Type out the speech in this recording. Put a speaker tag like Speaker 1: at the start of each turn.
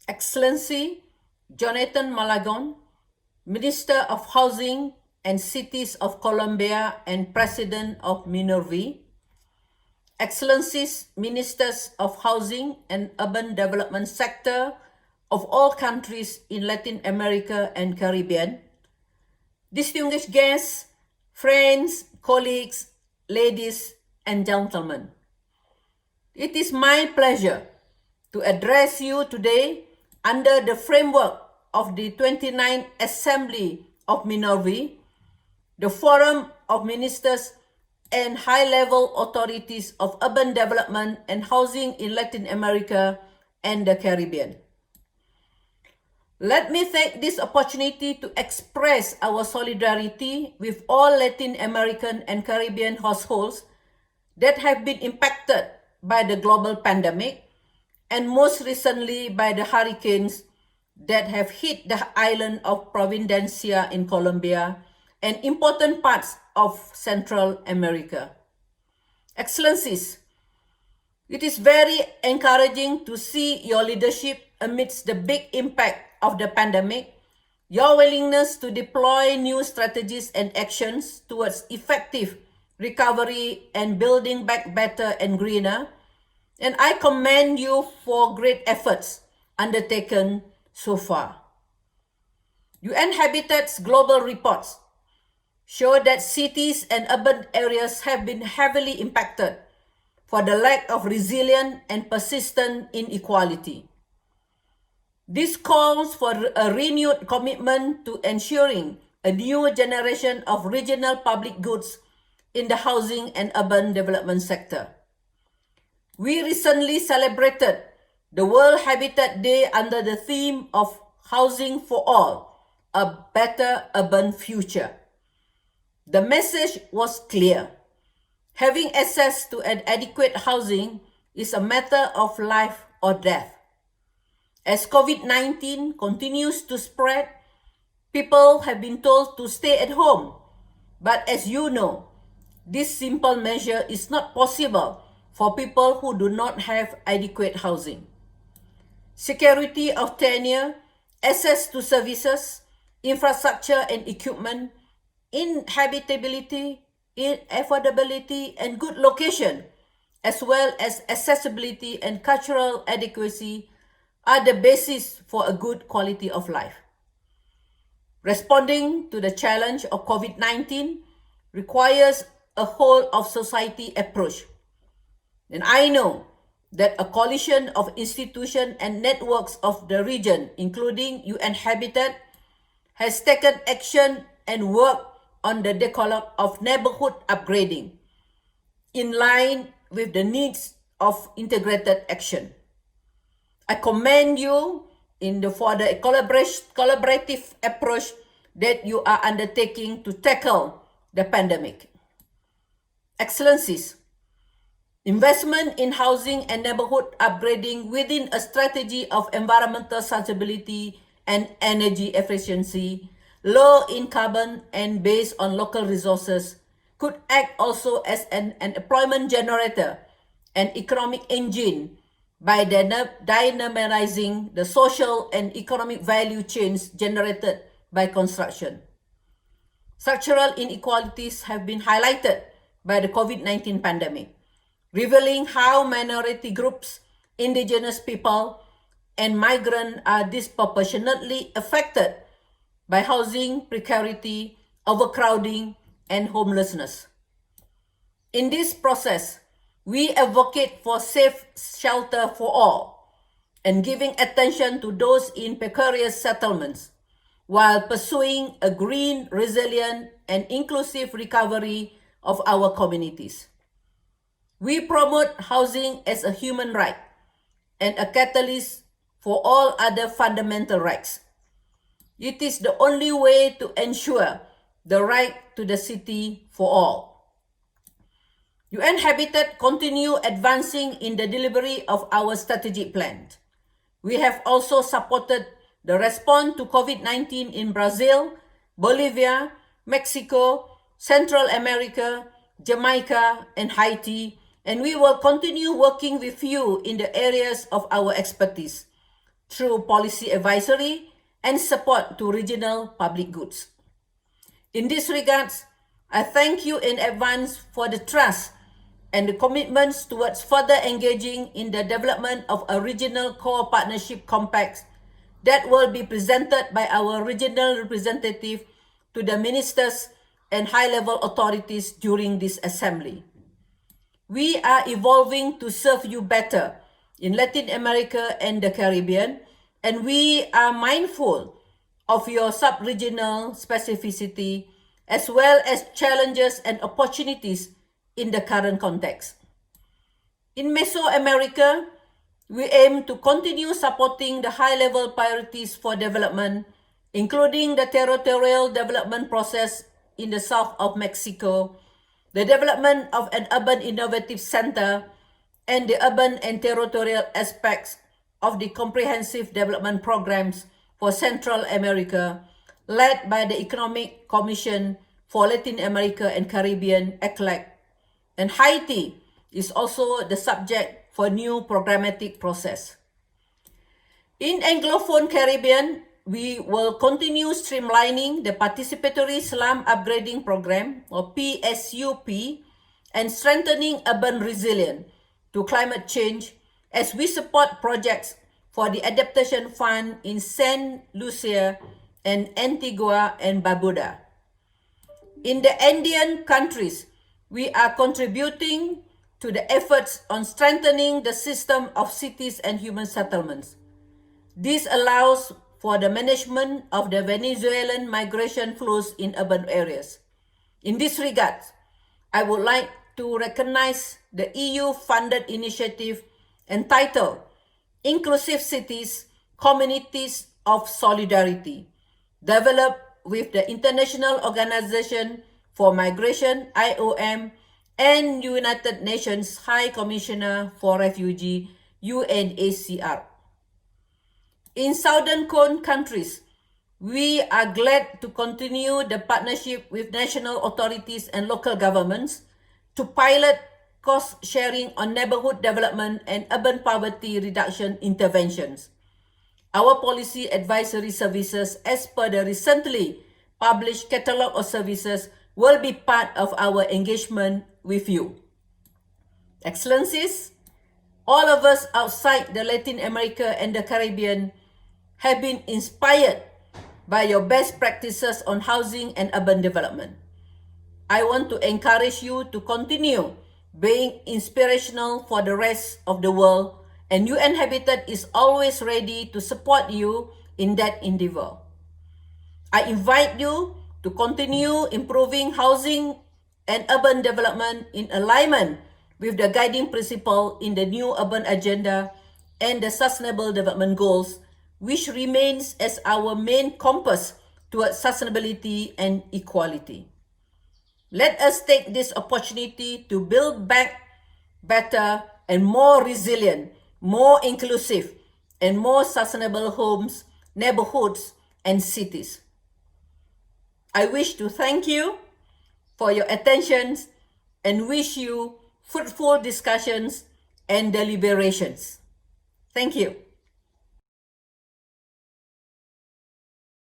Speaker 1: Excellency Jonathan Malagon, Minister of Housing and Cities of Colombia and President of MINURVI, Excellencies Ministers of Housing and Urban Development Sector of all countries in Latin America and Caribbean, distinguished guests, friends, colleagues, ladies and gentlemen. It is my pleasure to address you today under the framework of the 29th Assembly of MINURVI, the Forum of Ministers and high-level authorities of urban development and housing in Latin America and the Caribbean. Let me take this opportunity to express our solidarity with all Latin American and Caribbean households that have been impacted by the global pandemic and most recently by the hurricanes that have hit the island of Providencia in Colombia and important parts of Central America. Excellencies, it is very encouraging to see your leadership amidst the big impact of the pandemic, your willingness to deploy new strategies and actions towards effective recovery and building back better and greener, and I commend you for great efforts undertaken so far. UN-Habitat's global reports show that cities and urban areas have been heavily impacted for the lack of resilient and persistent inequality. This calls for a renewed commitment to ensuring a new generation of regional public goods in the housing and urban development sector. We recently celebrated the World Habitat Day under the theme of Housing for All, a Better Urban Future. The message was clear. Having access to an adequate housing is a matter of life or death. As COVID-19 continues to spread, people have been told to stay at home. But as you know, this simple measure is not possible for people who do not have adequate housing. Security of tenure, access to services, infrastructure and equipment, inhabitability, affordability, and good location, as well as accessibility and cultural adequacy, are the basis for a good quality of life. Responding to the challenge of COVID-19 requires a whole of society approach. And I know that a coalition of institutions and networks of the region, including UN-Habitat, has taken action and worked on the decalogue of neighborhood upgrading in line with the needs of integrated action. I commend you for the collaborative approach that you are undertaking to tackle the pandemic. Excellencies, investment in housing and neighborhood upgrading within a strategy of environmental sustainability and energy efficiency, low in carbon and based on local resources, could act also as an employment generator and economic engine by dynamizing the social and economic value chains generated by construction. Structural inequalities have been highlighted by the COVID-19 pandemic, revealing how minority groups, indigenous people, and migrants are disproportionately affected by housing precarity, overcrowding, and homelessness. In this process, we advocate for safe shelter for all and giving attention to those in precarious settlements while pursuing a green, resilient, and inclusive recovery of our communities. We promote housing as a human right and a catalyst for all other fundamental rights. It is the only way to ensure the right to the city for all. UN-Habitat continue advancing in the delivery of our strategic plan. We have also supported the response to COVID-19 in Brazil, Bolivia, Mexico, Central America, Jamaica, and Haiti, and we will continue working with you in the areas of our expertise through policy advisory and support to regional public goods. In this regards, I thank you in advance for the trust and the commitments towards further engaging in the development of a regional core partnership compact that will be presented by our regional representative to the ministers and high-level authorities during this assembly. We are evolving to serve you better in Latin America and the Caribbean, and we are mindful of your sub-regional specificity as well as challenges and opportunities in the current context. In Mesoamerica, we aim to continue supporting the high-level priorities for development, including the territorial development process in the south of Mexico, the development of an urban innovative center, and the urban and territorial aspects of the comprehensive development programs for Central America, led by the Economic Commission for Latin America and Caribbean, ECLAC, and Haiti is also the subject for new programmatic process. In Anglophone Caribbean, we will continue streamlining the Participatory Slum Upgrading Program, or PSUP, and strengthening urban resilience to climate change as we support projects for the Adaptation Fund in Saint Lucia and Antigua and Barbuda. In the Andean countries, we are contributing to the efforts on strengthening the system of cities and human settlements. This allows for the management of the Venezuelan migration flows in urban areas. In this regard, I would like to recognize the EU-funded initiative entitled Inclusive Cities, Communities of Solidarity, developed with the International Organization for Migration, IOM, and United Nations High Commissioner for Refugees, UNHCR. In Southern Cone countries, we are glad to continue the partnership with national authorities and local governments to pilot cost sharing on neighborhood development and urban poverty reduction interventions. Our policy advisory services, as per the recently published catalogue of services, will be part of our engagement with you. Excellencies, all of us outside the Latin America and the Caribbean have been inspired by your best practices on housing and urban development. I want to encourage you to continue being inspirational for the rest of the world, and UN-Habitat is always ready to support you in that endeavor. I invite you to continue improving housing and urban development in alignment with the guiding principle in the new urban agenda and the Sustainable Development Goals, which remains as our main compass towards sustainability and equality. Let us take this opportunity to build back better and more resilient, more inclusive, and more sustainable homes, neighborhoods, and cities. I wish to thank you for your attention and wish you fruitful discussions and deliberations. Thank you.